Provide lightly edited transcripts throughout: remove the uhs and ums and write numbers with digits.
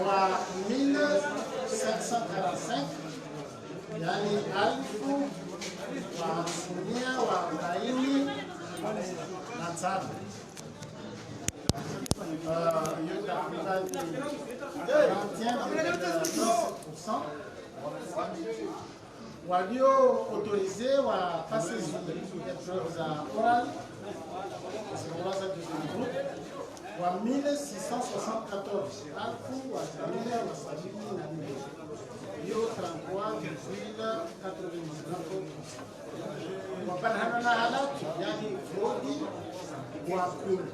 wa 1745 yani alfu wa asilimia wa 47 walio autorisé wa passer des épreuves orales za groupe wa 1674 alfu wa asilimia wa 74 hiyo 33,99 wapana na halatu yani frodi wa kumi.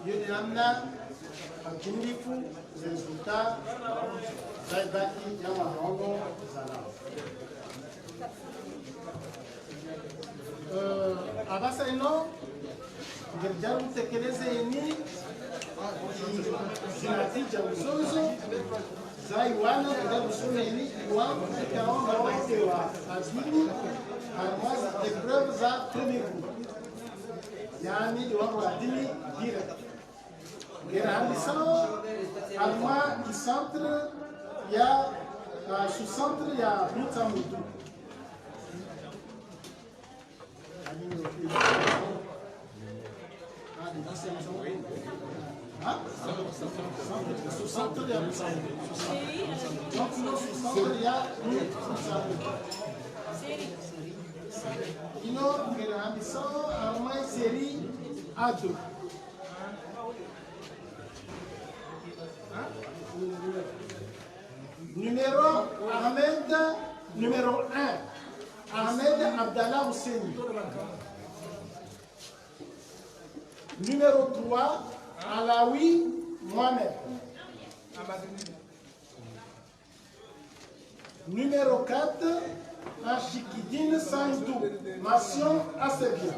Hiyo ni namna ukamilifu resultat zaibaki ya marongo zalao. Abasa ino ngejaribu tekeleze ini zinatija uzozo zai wana kujaribu suna ini iwangu ikaomba wote wa adini harmazi épreuve za premier groupe yani iwangu wa adini direct ngera halisao alma i centre ya sous centre ya Mutamudu ino ngera halisao alma série A2 numéro Ahmed, numéro 1, Ahmed Abdallah Hussein. Numéro 3, Alaoui Mohamed. Numéro 4, Achikidine Sandou, mention assez bien.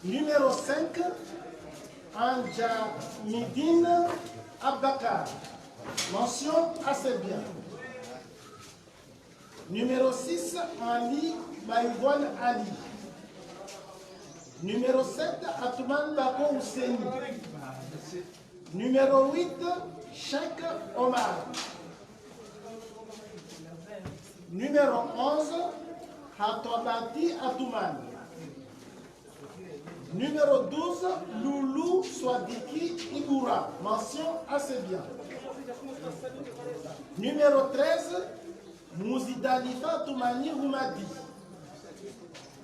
Numéro 5, Anjamidine Abakar, mention assez bien. Numéro 6, Ali Baïbon Ali. Numéro 7, Atouman Bako Hussein. Numéro 8, Cheikh Omar. Numéro 11, Hatobati Atouman. Numéro 12, Loulou Swadiki Iboura, mention assez bien. Numéro 13, Mouzidalifa Toumani Roumadi.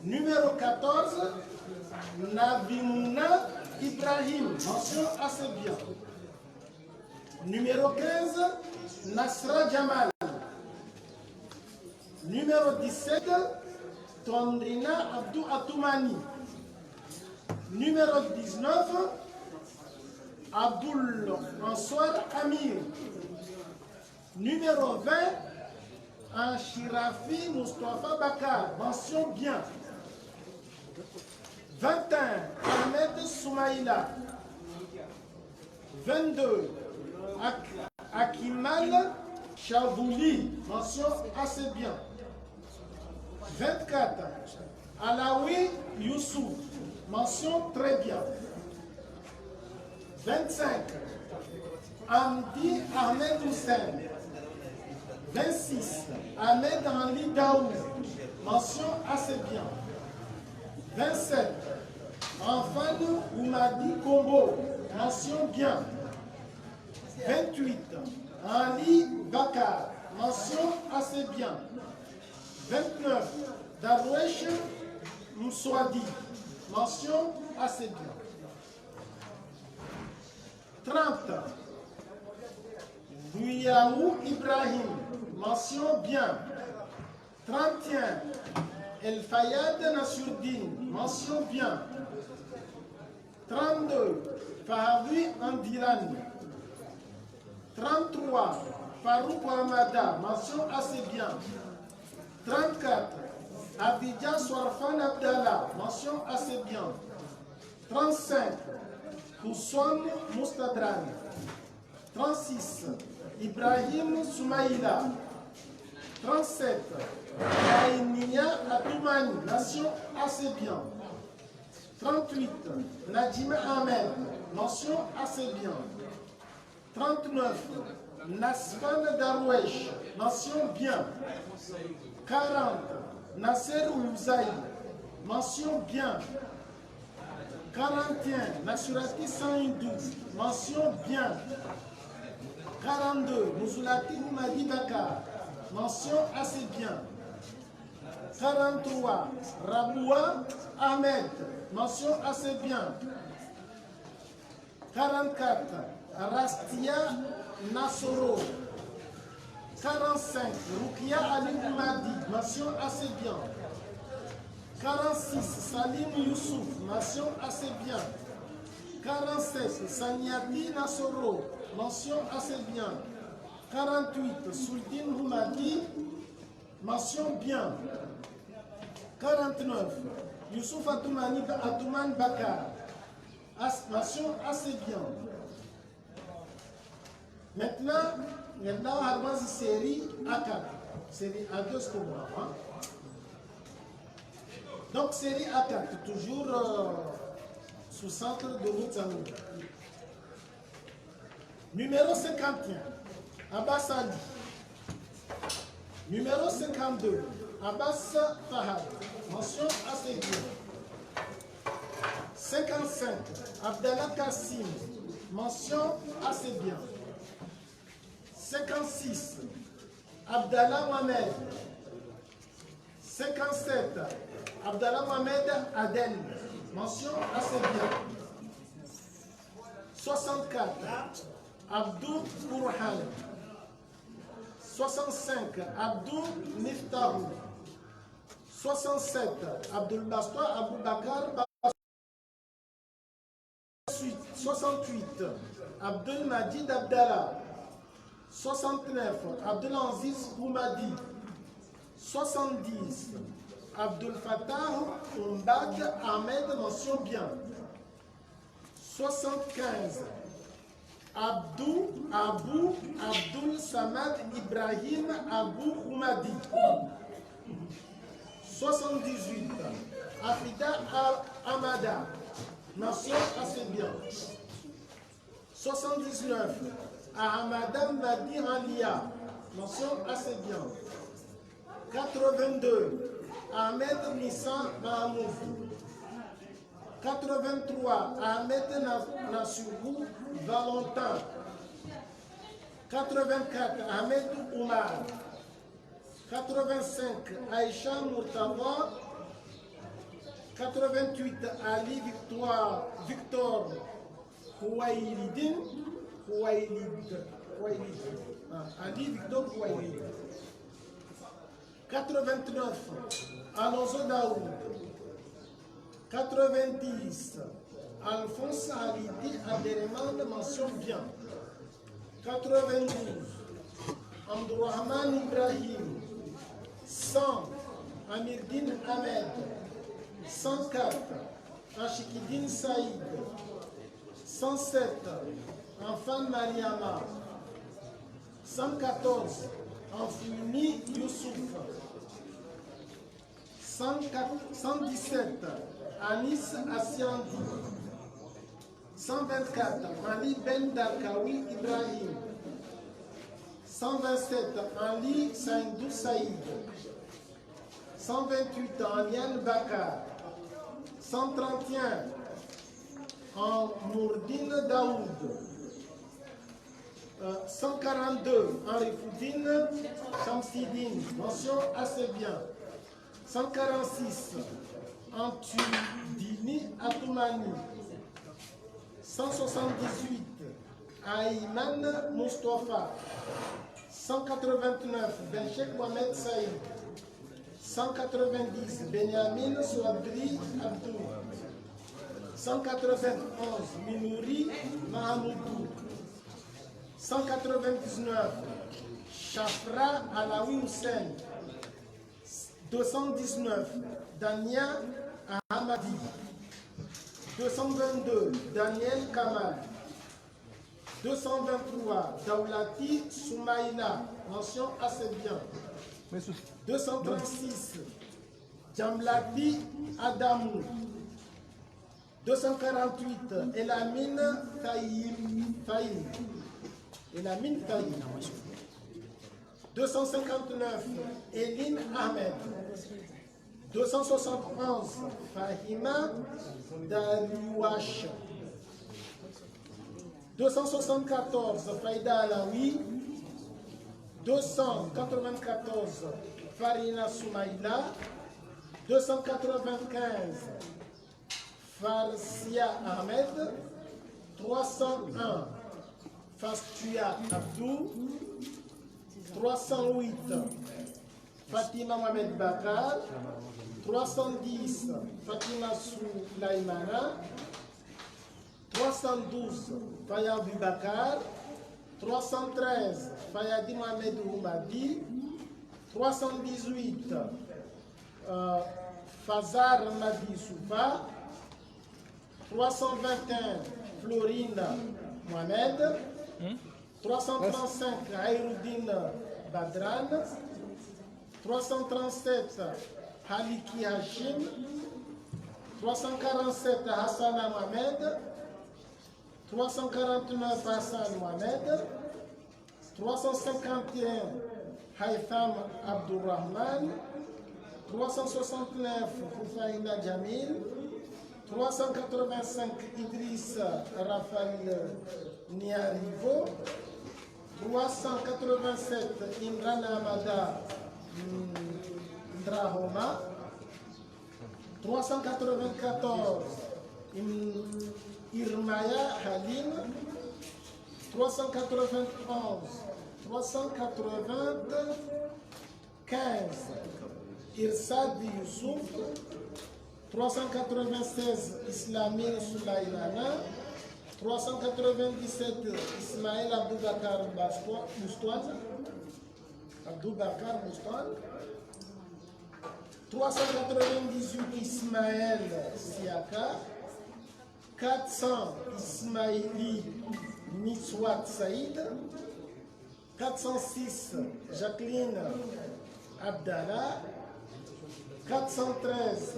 Numéro 14, Nabimouna Ibrahim, mention assez bien. Numéro 15, Nasra Jamal. Numéro 17, Tondrina Abdou Atoumani. Numéro 19, Aboul François Amir. Numéro 20, Anchirafi Mustafa Bakar, mention bien. 21, Ahmed Soumaïla. 22, Akimal Chavouli, mention assez bien. 24, Alaoui Youssouf, mention très bien. 25, Amdi Ahmed Hussein. 26, Ahmed Ali Daoud, mention assez bien. 27, Anfan Oumadi Kombo, mention bien. 28, Ali Bakar, mention assez bien. 29, Darwesh Moussouadi, mention assez bien. 30, Gouyaou Ibrahim, mention bien. 31, El Fayad Nasruddin, mention bien. 32, Fahawi Andiran. 33, Farouk Hamada, mention assez bien. 34, Abidjan Swarfan Abdallah, mention assez bien. 35, Kousson Moustadran. 36, Ibrahim Soumaïla. 37, Aïni Dunia Atoumani, mention assez bien. 38, Nadjima Ahmed, mention assez bien. 39, Nasfan Darwesh, mention bien. 40, Nasser Ouzaï, mention bien. 41, Nasurati Saïdou, mention bien. 42, Mouzulati Oumadi Bakar, mention assez bien. 43, Raboua Ahmed, mention assez bien. 44, Rastia Nassoro. 45, Rukia Ali Oumadi, mention assez bien. 46, Salim Youssouf, mention assez bien. 47, Saniati Nassoro, mention assez bien. 48, Souldine Oumadi, mention bien. 49, Youssouf Atouman Bakar, mention assez bien. Maintenant, on a une série A4, série A2 c'est pour moi. Hein? Donc, série A4, toujours sous centre de Moutsanou. Numéro 51, Abbas Ali. Numéro 52, Abbas Fahad, mention assez bien. 55, Abdallah Kassim, mention assez bien. 56, Abdallah Mohamed. 57, Abdallah Mohamed Adel, mention assez bien. 64, Abdou Bourhan. 65, Abdou Miftahou. 67, Abdul Bastois Abou Bakar. 68, Abdul Majid Abdallah. 69, Abdul Aziz Boumadi. 70, Abdul Fattah Oumbad Ahmed, mention bien. 75, Abdul Samad Ibrahim Abou Houmadi. 78, Afida Amada, mention assez bien. 79, Ahmadam Madi Alia, mention assez bien. 82, Ahmed Nissan Mahmoud. 83, Ahmed Nassourou Valentin. 84, Ahmed Oumar. 85, Aïcha Mourtava. 88, Ali Victor Houaïlid. Ali Victor Houaïlid. 89, Alonso Daoud. 90, Alphonse Halidi Abderrahmane, mention bien. 92, Amdourahman Ibrahim. 100, Amirdine Ahmed. 104, Ashikidine Saïd. 107, Enfant Mariama. 114, Anfouni Youssouf. 117, Anis Assiandi. 124, Ali Ben Darkawi Ibrahim. 127, Ali Saïdou Saïd. 128, Aliane Bakar. 131, Mourdine Daoud. 142, Henri Foudine Chamsidine, mention assez bien. 146, Antudini Atoumani. 178, Aïman Mustafa. 189, Benchek Mohamed Saïd. 190, Benyamin Souadri Abdou. 191, Minouri Mahamoudou. 199, Chafra Alaoui Hussein. 219, Dania Ahamadi. 222, Daniel Kamal. 223, Daoulati Soumaïla, mention assez bien. 236, Jamlati Adamou. 248, Elamine Taïm. Elamine Taïm. 259, Eline Ahmed. 271, Fahima Daliouach. 274, Faïda Alaoui. 294, Farina Soumaïla. 295, Farsia Ahmed. 301, Fastua Abdou. 308, Fatima Mohamed Bakar. 310, Fatima Soulaimana. 312, Fayad Bakar. 313, Fayadi Mohamed Oumadi. 318, Fazar Madi Soufa. 321, Florine Mohamed. 335, Ayroudine Badran. 337, Haliki Hashim. 347, Hassana Mohamed. 349, Hassan Mohamed. 351, Haitham Abdurrahman. 369, Foufaïna Jamil. 385, Idriss Raphaël Niarivo. 387, Imran Amada Ndrahoma. 394, Irmaya Halim. 391, 395, Irsad Youssouf. 396, Islamine Soulaïmana. 397, Ismaël Abdoubakar Moustouane. 398, Ismaël Siaka. 400, Ismaïli Niswat Saïd. 406, Jacqueline Abdallah. 413,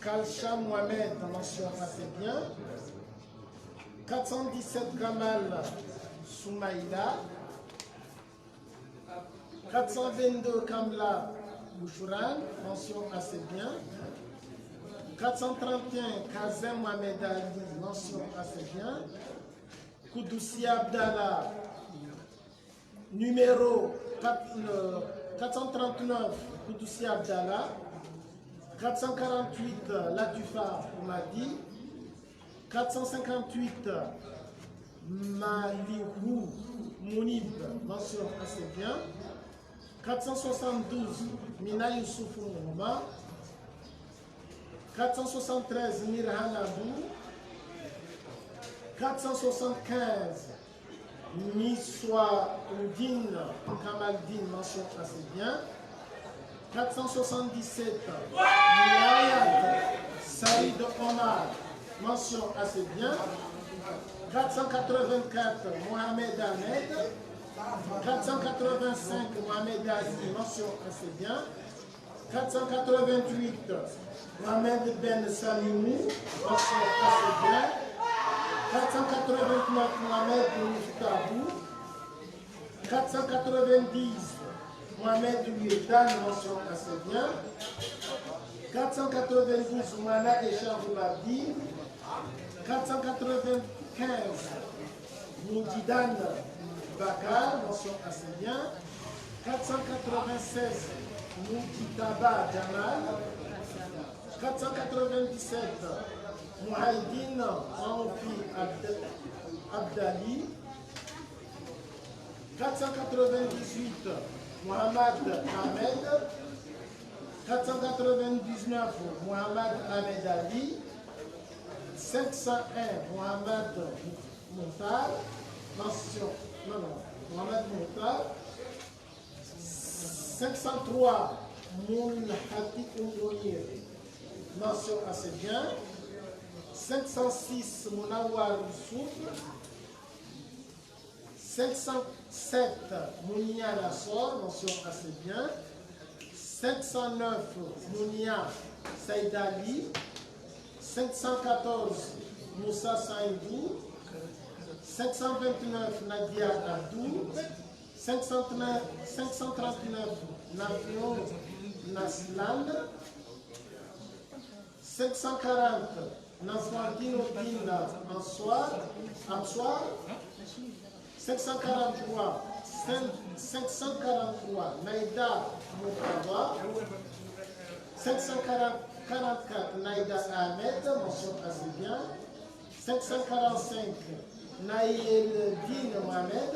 Kalcha Mohamed, mention assez bien. 417, Gamal Soumaïla. 422, Kamla Bouchouran, mention assez bien. 431, Kazem Mohamed Ali, mention assez bien. Koudoussi Abdallah, numéro 439, Koudoussi Abdallah. 448, Latufa Oumadi. 458, Malihou Mounib, mention assez bien. 472, Mina Youssouf Mouma. 473, Mirhan Abou. 475, Miswa Oudine Kamaldine, mention assez bien. 477, Milayat Saïd Omar, mention assez bien. 484, Mohamed Ahmed. 485, Mohamed Ali, mention assez bien. 488, Mohamed Ben Salimou, mention assez bien. 489, Mohamed Miftabou. 490, Mohamed Ouyetan, mention assez bien. 492, Mohamed Echarboubadi. 495, Moudidan Bakar, mention assez bien. 496, Mouditaba Jamal. 497, Mouhaïdine Anfi Abdali. 498, Mohamed Ahmed. 499, Mohamed Ahmed Ali. 501, Mohamed Moutar. Mention, Mohamed Moutar. 503, Moulhati Oumouir. Mention assez bien. 506, Mounawar Youssouf. 507, Mounia Lassor, mention assez bien. 509, Mounia Saïdali. 514, Moussa Saïdou. 529, Nadia Abdou. 539, Nafion Naslan. 540, Nafantino Dina Ansoir. 543, Naïda Moukaba. 544, Naïda Ahmed, mention assez bien. 545, Naïeldine Mohamed.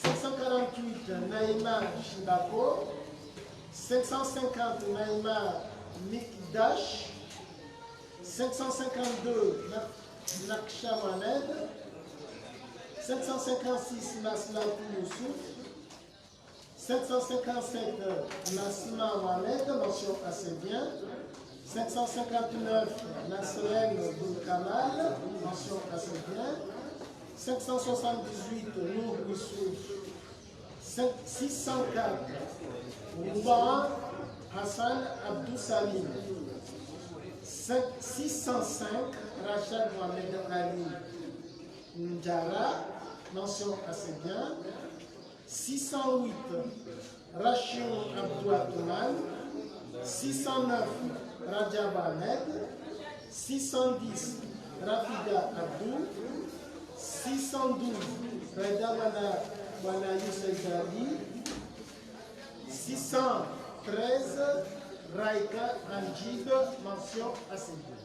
548, Naïma Shibako. 550, Naïma Mikdash. 552, Naksha Mohamed. 556, Naslatou Youssouf. 757, Nasma Mohamed, mention assez bien. 559, Nasreen Boulkamal, mention assez bien. 578, Nour Youssouf. 604, Moubarak Hassan Abdou Salim. 605, Rachad Mohamed Ali Ndjara, mention assez bien. 608, Rachid Abdou Atouman. 609, Rajab Ahmed. 610, Rafida Abdou. 612, Reda Wana Youssef Ali. 613, Raika Anjib, mention assez bien.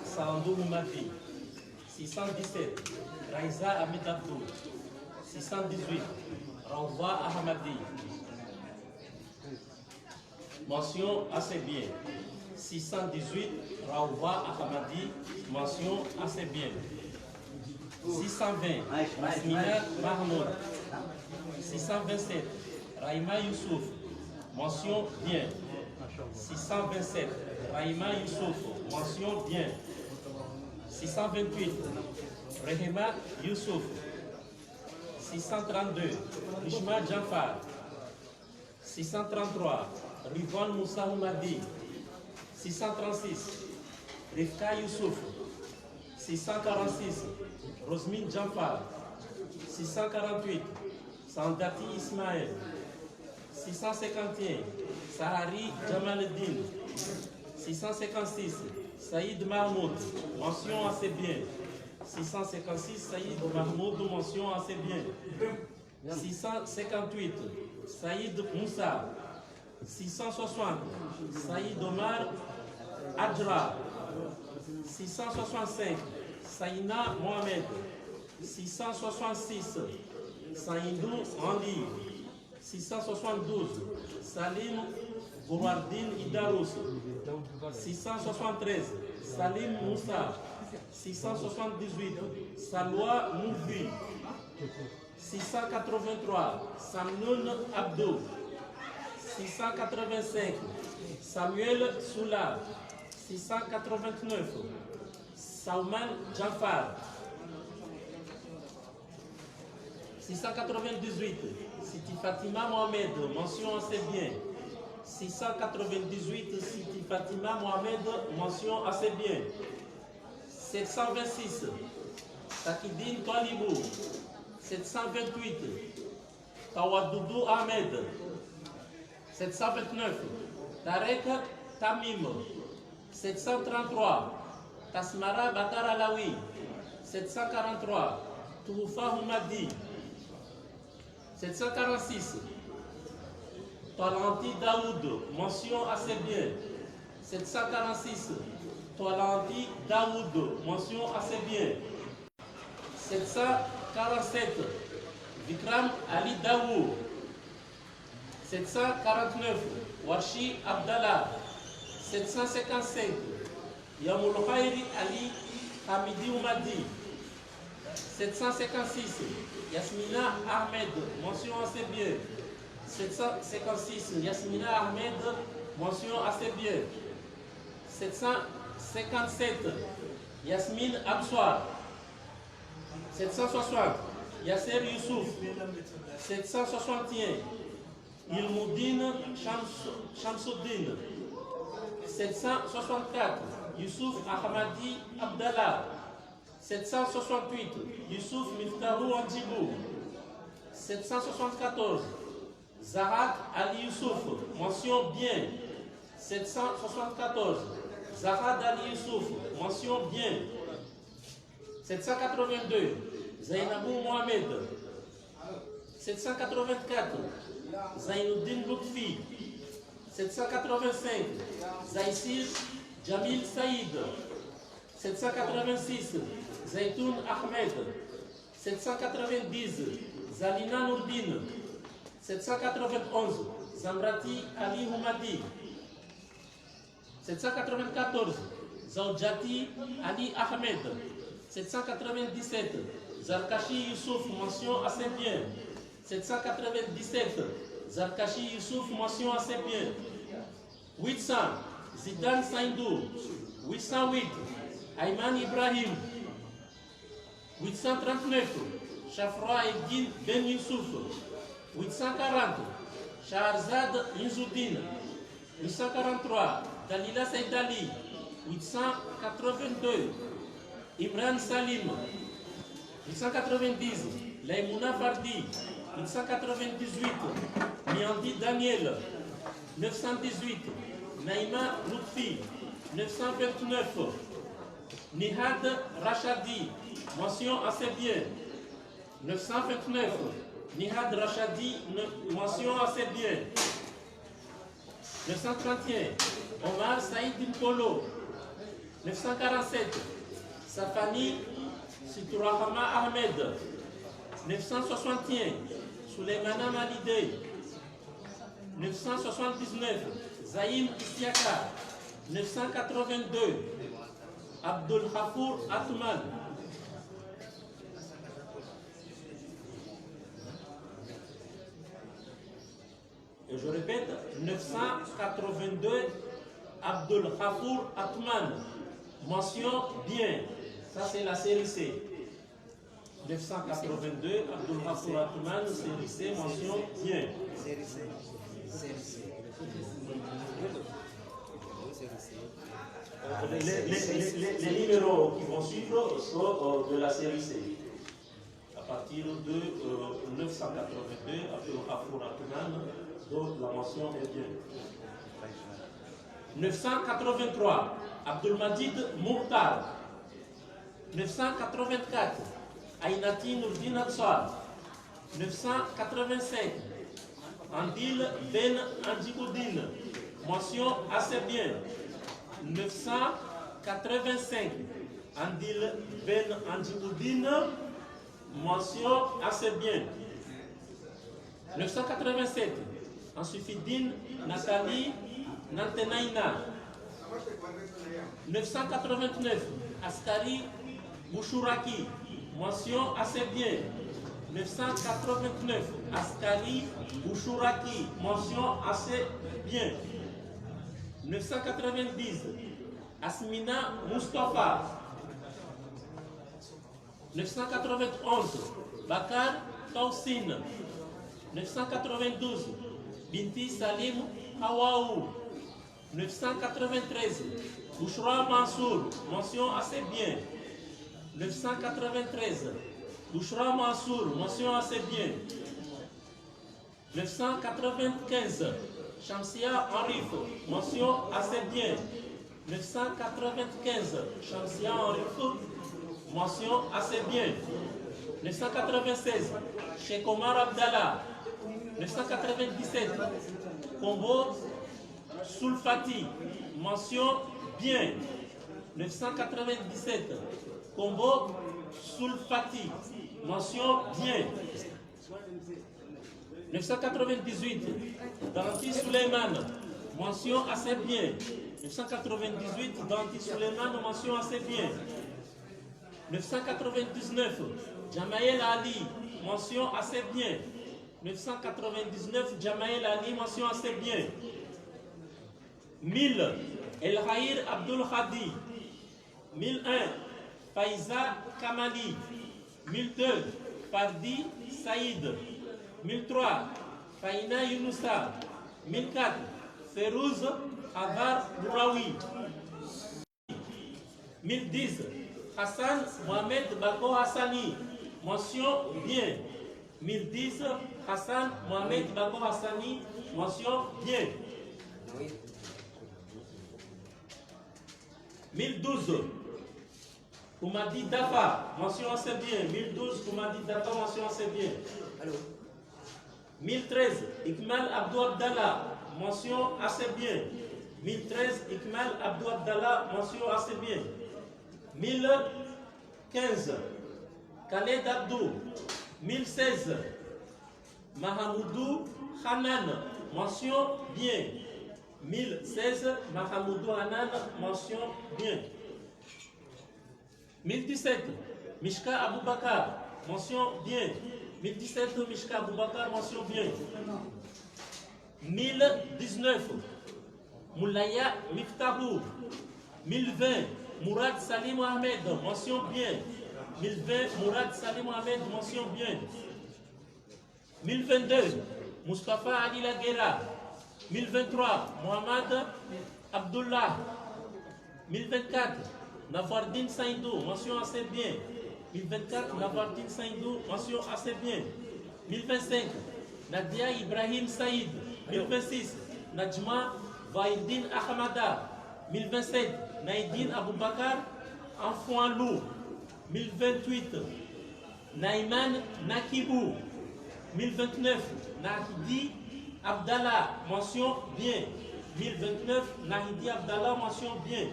Sandou Moumadi. 617, Raïza Ahmed Abdou. 618, Renvoi Ahmadi. Mention assez bien. 618, Renvoi Ahmadi. Mention assez bien. 620, Asmina Mahmoud. 627, Raïma Youssouf. Mention bien. 627, Raïma Youssouf. Mention bien. 628, Rehema Youssouf. 632, Rishma Jafar. 633, Rivon Moussa Oumadi. 636, Rifka Youssouf. 646, Rosmine Jafar. 648, Sandati Ismaël. 651, Sahari Jamaluddin. 656, Saïd Mahmoud, mention assez bien. 656, Saïd Mahmoud, mention assez bien. 658, Saïd Moussa. 660, Saïd Omar Adra. 665, Saïna Mohamed. 666, Saïdou Andy. 672, Salim Gouardine Idarous. 673, Salim Moussa. 678, Salwa Moufi. 683, Samnoun Abdou. 685, Samuel Soula. 689, Sauman Jafar. 698, Siti Fatima Mohamed, mention assez bien. 698, Siti Fatima Mohamed, mention assez bien. 726, Takidine Talibou. 728, Tawadoudou Ahmed. 729, Tarek Tamim. 733, Tasmara Bakar Alaoui. 743, Toufa Houmadi. 746, Tolanti Daoud, mention assez bien. 746, Tolanti Daoud, mention assez bien. 747, Vikram Ali Daoud. 749, Warshi Abdallah. 755, Yamoul Khairi Ali Hamidi Oumadi. 756, Yasmina Ahmed, mention assez bien. 756, Yasmina Ahmed, mention assez bien. 757, Yasmine Absoir. 760, Yasser Youssouf. 761, Ilmoudine Shamsuddin. 764, Youssouf Ahmadi Abdallah. 768, Youssouf Miftahou Antibou. 774, Zarak Ali Youssouf, mention bien. 774, Zahad Ali Youssouf, mention bien. 782, Zainabou Mohamed. 784, Zainuddin Lutfi. 785, Zaïsir Jamil Saïd. 786, Zaitoun Ahmed. 790, Zalina Nourdine. 791, Zamrati Ali Houmadi. 794, Zawjati Ali Ahmed. 797, Zarkachi Youssouf, mention assez bien. 797, Zarkachi Youssouf, mention assez bien. 800, Zidane Saindou. 808, Ayman Ibrahim. 839, Chafra Eddin Ben Youssouf. 840, Shahrzad Inzoudine. 843, Dalila Saïdali. 882, Imran Salim. 890, Laïmouna Fardi. 898, Miandi Daniel. 918, Naïma Lutfi. 929, Nihad Rachadi, mention assez bien. 929, Nihad Rachadi, mention assez bien. 931, Omar Saïd Polo. 947, Safani Siturahama Ahmed. 961, Souleymana Malide. 979, Zaïm Isiaka. 982, Abdul Khafour Atman. Et je répète, 982, Abdul Khafour Atman. Mention bien. Ça, c'est la série C. 982, Abdul Khafour Atman, série C, mention bien. Les numéros qui vont suivre sont de la série C. À partir de 982, Abdul Khafour Atman, donc la mention est bien. 983, Abdul Majid Mourtar. 984, Aynati Nourdin Ansar. 985, Andil Ben Andjiboudine. Mention assez bien. 985, Andil Ben Andjiboudine. Mention assez bien. 987, Ansufidine Nathalie Nantenaina. 989, Askari Bouchouraki. Mention assez bien. 989, Askari Bouchouraki. Mention assez bien. 990, Asmina Mustafa. 991, Bakar Tausin. 992, Binti Salim Hawaou. 993, Bouchra Mansour. Mention assez bien. 993, Bouchra Mansour. Mention assez bien. 995, Shamsia Arif. Mention assez bien. 995, Shamsia Arif. Mention assez bien. 996, Cheikh Omar Abdallah. 997, Combo Sulfati. Mention bien. 997, Combo Sulfati. Mention bien. 998, Danti Suleiman. mention assez bien. 998, Danti Suleiman, mention assez bien. 999, Jamael Ali, mention assez bien. 999, Jamael Ali, mention assez bien. 1000, El Haïr Abdul Hadi. 1001, Faiza Kamali. 1002, Fardi Saïd. 1003, Faina Yunusa. 1004, Ferouz Avar Bouraoui. 1010, Hassan Mohamed Bako Hassani. Mention bien. 1010, Hassan Mohamed Bako Hassani. Mention bien. 1012, Koumadi Dafa. Mention assez bien. 1012, Koumadi Dafa. Mention assez bien. 1013, Ikmal Abdou Abdallah. Mention assez bien. 1013, Ikmal Abdou Abdallah. Mention assez bien. 1015, Khaled Abdou. 1016, Mahamoudou Hanan. Mention bien. 1016, Mahamoudou Hanan. Mention bien. 1017, Mishka Aboubakar. Mention bien. 1017, Mishka Aboubakar. Mention bien. 1019, Moulaya Miftahou. 1020, Mourad Salim Mohamed. Mention bien. 1020, Mourad Salim Mohamed. Mention bien. 1022, Mustafa Ali Laguera. 1023, Mohamed Abdullah. 1024, Navardine Saïdou. Mention assez bien. 1024, Navardine Saïdou. Mention assez bien. 1025, Nadia Ibrahim Saïd. 1026, Najma Vaïdine Ahmada. 1027, Naïdine Aboubakar Anfouanlou. 1028, Naïman Nakibou. 1029, Nahidi Abdallah. Mention bien. 1029, Nahidi Abdallah. Mention bien.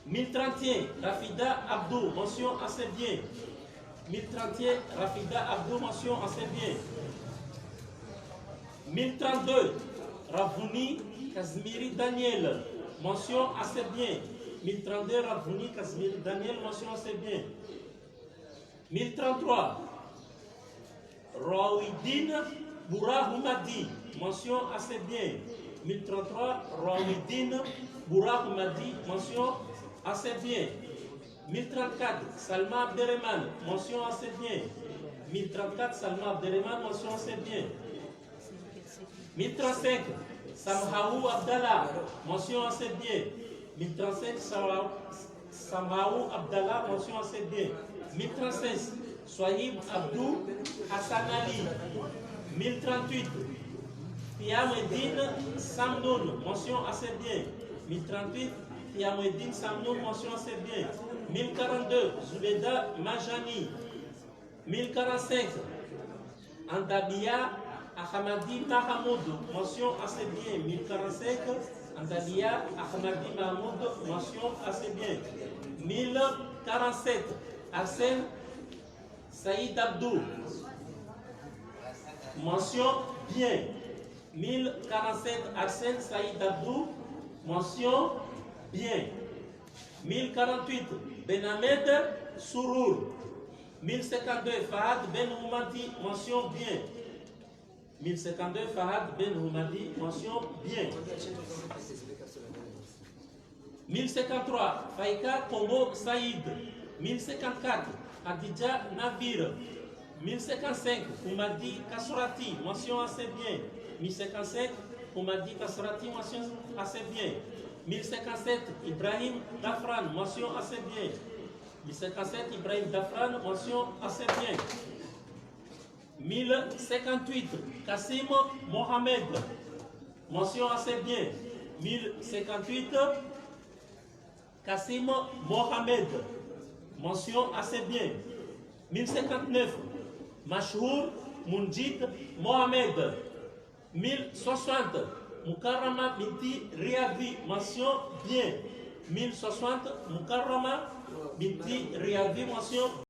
1031, Rafida Abdou. Mention assez bien. 1031, Rafida Abdou. Mention assez bien. 1032, Ravouni Kazmiri Daniel. Mention assez bien. 1032, Ravouni Kazmiri Daniel. Mention assez bien. 1033, Rawidine Boura Houmadi. Mention assez bien. 1033, Rawidine Boura Houmadi. Mention assez bien. 1034, Salma Abderrahman. Mention assez bien. 1034, Salma Abderrahman. Mention assez bien. 1035, Samhaou Abdallah. Mention assez bien. 1035, Samhaou Abdallah. Mention assez bien. 1036, Sohib Abdou Hassan Ali. 1038, Fiamedine Samnoun. Mention assez bien. 1038, Fiamedine Samnoun. Mention assez bien. 1042, Zoubeda Majani. 1045, Andabia Ahmadi Mahamoud. Mention assez bien. 1045, Andabia Ahmadi Mahamoud. Mention assez bien. 1047, Arsène Saïd Abdou. Mention bien. 1047, Arsène Saïd Abdou. Mention bien. 1048, Benhamed Sourour. 1052, Fahad Ben Houmadi. Mention bien. 1052, Fahad Ben Houmadi. Mention bien. 1053, Faïka Kombo Saïd. 1054, Adidja Navir. 1055, Koumadi Kassurati. Mention assez bien. 1055, Koumadi Kassurati. Mention assez bien. 1057, Ibrahim Dafran. Mention assez bien. 1057, Ibrahim Dafran. Mention assez bien. 1058, Kassim Mohamed. Mention assez bien. 1058, Kassim Mohamed. Mention assez bien. 1059, Mashhour Munjid Mohamed. 1060, Mukarrama Binti Riadi. Mention bien. 1060, Mukarrama Binti Riadi. Mention